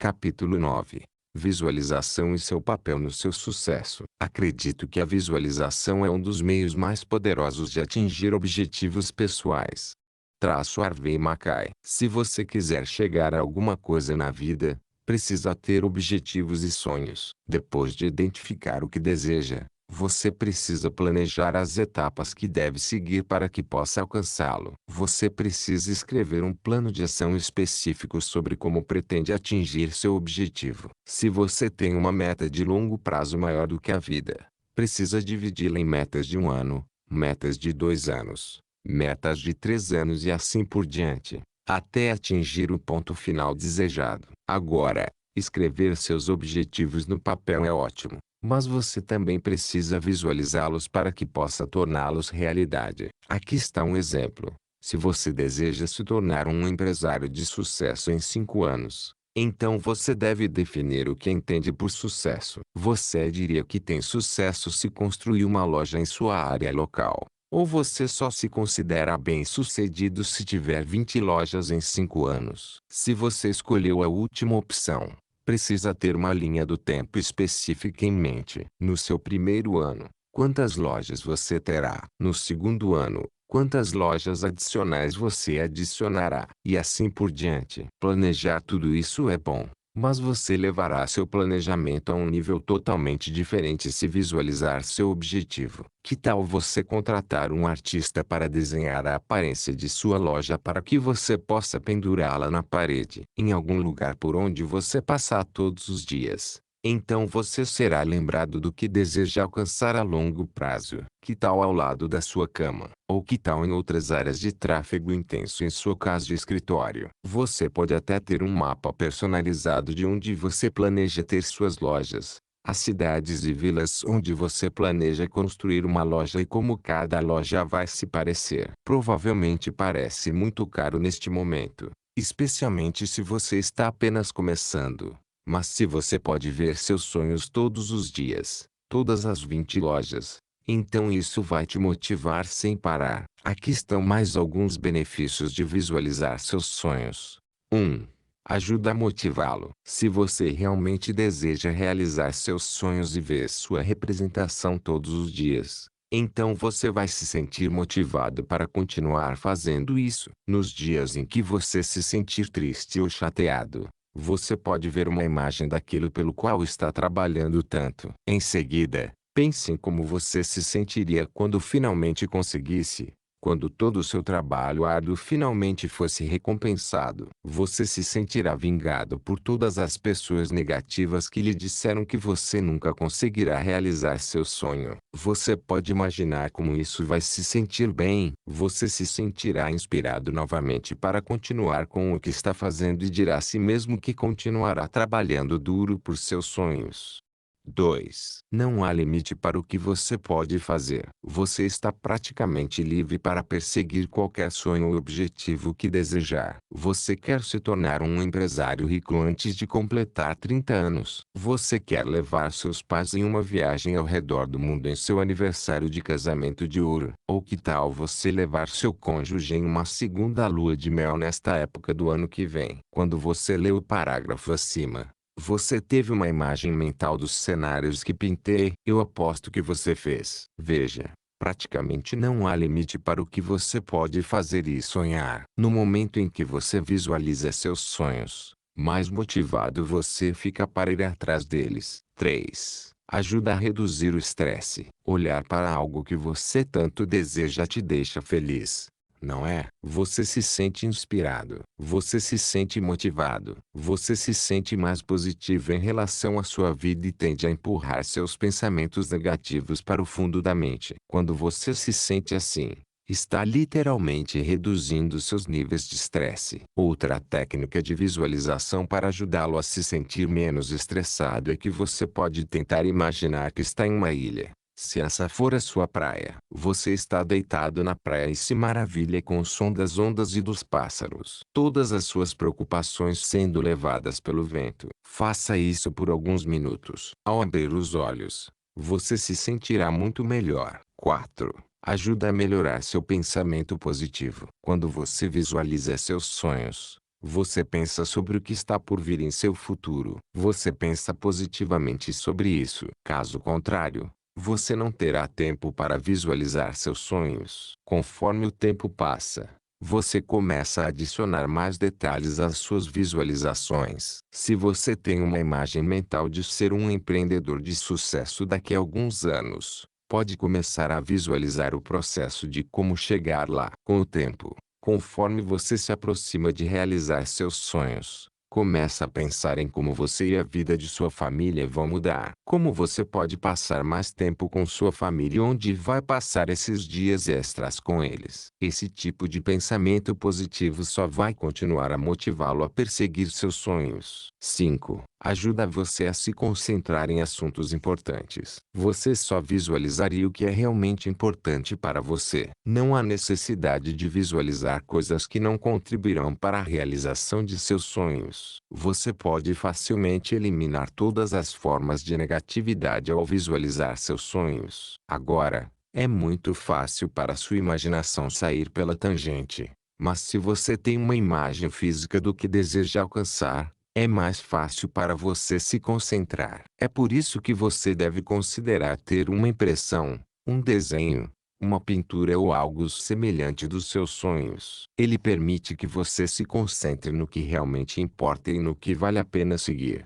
Capítulo 9. Visualização e seu papel no seu sucesso. Acredito que a visualização é um dos meios mais poderosos de atingir objetivos pessoais. Traço Harvey Mackay. Se você quiser chegar a alguma coisa na vida, precisa ter objetivos e sonhos. Depois de identificar o que deseja, você precisa planejar as etapas que deve seguir para que possa alcançá-lo. Você precisa escrever um plano de ação específico sobre como pretende atingir seu objetivo. Se você tem uma meta de longo prazo maior do que a vida, precisa dividi-la em metas de 1 ano, metas de 2 anos, metas de 3 anos e assim por diante, até atingir o ponto final desejado. Agora, escrever seus objetivos no papel é ótimo. Mas você também precisa visualizá-los para que possa torná-los realidade. Aqui está um exemplo. Se você deseja se tornar um empresário de sucesso em 5 anos, então você deve definir o que entende por sucesso. Você diria que tem sucesso se construir uma loja em sua área local. Ou você só se considera bem-sucedido se tiver 20 lojas em 5 anos. Se você escolheu a última opção, precisa ter uma linha do tempo específica em mente. No seu primeiro ano, quantas lojas você terá? No segundo ano, quantas lojas adicionais você adicionará? E assim por diante. Planejar tudo isso é bom, mas você levará seu planejamento a um nível totalmente diferente se visualizar seu objetivo. Que tal você contratar um artista para desenhar a aparência de sua loja para que você possa pendurá-la na parede, em algum lugar por onde você passar todos os dias? Então você será lembrado do que deseja alcançar a longo prazo. Que tal ao lado da sua cama? Ou que tal em outras áreas de tráfego intenso em sua casa de escritório? Você pode até ter um mapa personalizado de onde você planeja ter suas lojas, as cidades e vilas onde você planeja construir uma loja e como cada loja vai se parecer. Provavelmente parece muito caro neste momento, especialmente se você está apenas começando. Mas se você pode ver seus sonhos todos os dias, todas as 20 lojas, então isso vai te motivar sem parar. Aqui estão mais alguns benefícios de visualizar seus sonhos. 1. Ajuda a motivá-lo. Se você realmente deseja realizar seus sonhos e ver sua representação todos os dias, então você vai se sentir motivado para continuar fazendo isso. Nos dias em que você se sentir triste ou chateado, você pode ver uma imagem daquilo pelo qual está trabalhando tanto. Em seguida, pense em como você se sentiria quando finalmente conseguisse. Quando todo o seu trabalho árduo finalmente fosse recompensado, você se sentirá vingado por todas as pessoas negativas que lhe disseram que você nunca conseguirá realizar seu sonho. Você pode imaginar como isso vai se sentir bem. Você se sentirá inspirado novamente para continuar com o que está fazendo e dirá a si mesmo que continuará trabalhando duro por seus sonhos. 2. Não há limite para o que você pode fazer. Você está praticamente livre para perseguir qualquer sonho ou objetivo que desejar. Você quer se tornar um empresário rico antes de completar 30 anos. Você quer levar seus pais em uma viagem ao redor do mundo em seu aniversário de casamento de ouro. Ou que tal você levar seu cônjuge em uma segunda lua de mel nesta época do ano que vem? Quando você lê o parágrafo acima, você teve uma imagem mental dos cenários que pintei. Eu aposto que você fez. Veja, praticamente não há limite para o que você pode fazer e sonhar. No momento em que você visualiza seus sonhos, mais motivado você fica para ir atrás deles. 3. Ajuda a reduzir o estresse. Olhar para algo que você tanto deseja te deixa feliz, não é? Você se sente inspirado, você se sente motivado, você se sente mais positivo em relação à sua vida e tende a empurrar seus pensamentos negativos para o fundo da mente. Quando você se sente assim, está literalmente reduzindo seus níveis de estresse. Outra técnica de visualização para ajudá-lo a se sentir menos estressado é que você pode tentar imaginar que está em uma ilha. Se essa for a sua praia, você está deitado na praia e se maravilha com o som das ondas e dos pássaros. Todas as suas preocupações sendo levadas pelo vento. Faça isso por alguns minutos. Ao abrir os olhos, você se sentirá muito melhor. 4. Ajuda a melhorar seu pensamento positivo. Quando você visualiza seus sonhos, Você pensa sobre o que está por vir em seu futuro. Você pensa positivamente sobre isso. Caso contrário, você não terá tempo para visualizar seus sonhos. Conforme o tempo passa, você começa a adicionar mais detalhes às suas visualizações. Se você tem uma imagem mental de ser um empreendedor de sucesso daqui a alguns anos, pode começar a visualizar o processo de como chegar lá. Com o tempo, conforme você se aproxima de realizar seus sonhos, começa a pensar em como você e a vida de sua família vão mudar. Como você pode passar mais tempo com sua família e onde vai passar esses dias extras com eles. Esse tipo de pensamento positivo só vai continuar a motivá-lo a perseguir seus sonhos. 5. Ajuda você a se concentrar em assuntos importantes. Você só visualizaria o que é realmente importante para você. Não há necessidade de visualizar coisas que não contribuirão para a realização de seus sonhos. Você pode facilmente eliminar todas as formas de negatividade ao visualizar seus sonhos. Agora, é muito fácil para sua imaginação sair pela tangente. Mas se você tem uma imagem física do que deseja alcançar, é mais fácil para você se concentrar. É por isso que você deve considerar ter uma impressão, um desenho, uma pintura ou algo semelhante dos seus sonhos. Ele permite que você se concentre no que realmente importa e no que vale a pena seguir.